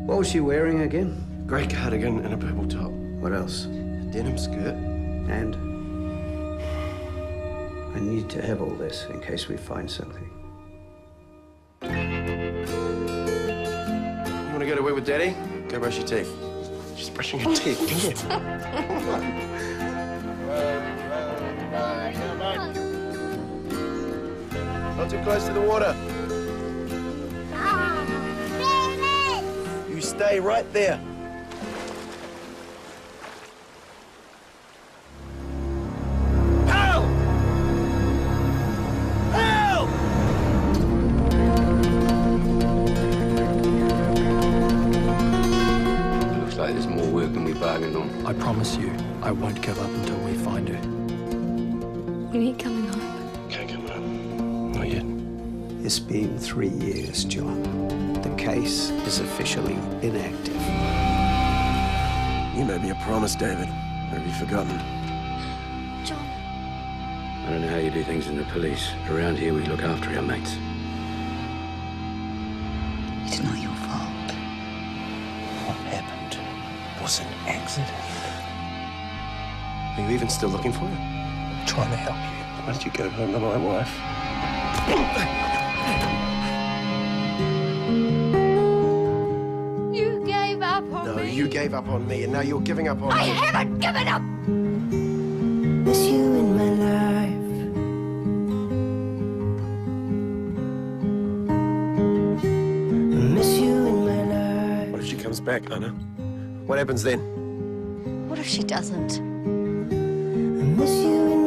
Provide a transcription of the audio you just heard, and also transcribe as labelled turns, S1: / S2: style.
S1: What was she wearing again?
S2: Grey cardigan and a purple top.
S1: What else?
S2: A denim skirt.
S1: And I need to have all this in case we find something.
S2: You want to go to work with Daddy? Go brush your teeth. She's brushing her teeth. Come on. Not too close to the water. You stay right there. Help! Help!
S3: Looks like there's more work than we bargained on.
S4: I promise you, I won't give up until we find her.
S5: When are you coming home?
S2: Can't come home. Not yet.
S1: It's been 3 years, John. The case is officially inactive.
S2: You made me a promise, David. Or have you forgotten?
S5: John.
S3: I don't know how you do things in the police. Around here, we look after our mates.
S6: It's not your fault. What happened was an accident.
S2: Are you even still looking for her?
S6: I'm trying to help you.
S2: Why did you go home to my wife?
S5: You gave up on me.
S2: No, you gave up on me, and now you're giving up on
S5: I
S2: me.
S5: haven't given up.
S7: Miss you in my life. Miss you in my life.
S2: What if she comes back, Anna? What happens then?
S5: What if she doesn't?
S7: Miss you in